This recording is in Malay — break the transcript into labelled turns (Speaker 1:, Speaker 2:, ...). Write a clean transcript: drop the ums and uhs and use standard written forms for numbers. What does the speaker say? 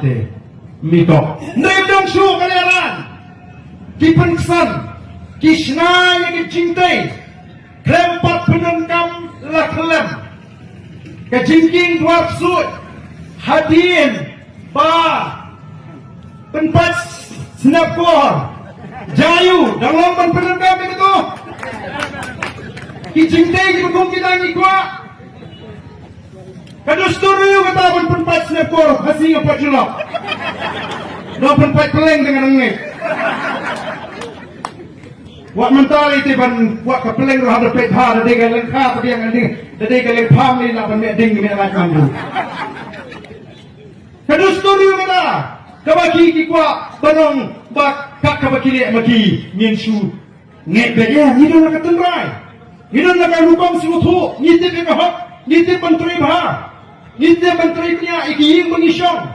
Speaker 1: te mito ndem su kaliaran ki pensan ki snai ki cintai krempat penengkam la klem ke jingking dua sud hadin ba pynpait snepkor jayu dalam penengkam itu ki cintai ki begong kita ni kuat dustur yung kata pynpait snepkor hasi nga pacilok no pynpait peleng dengan ngek wak mentali tiban wak ka peleng roh ada pet ha de ga leng kha tapi yang ding de ga leng pham ni la ban me ding me la kan du dustur yung kata kabaki ki kwa banong bak kak kabaki le maki nyen su ngek be ya ni don ka tunrai ni don ka rupam siuthu ni te ka hok ni te menteri bahap Nitya menteri punya ikiying mengisyong.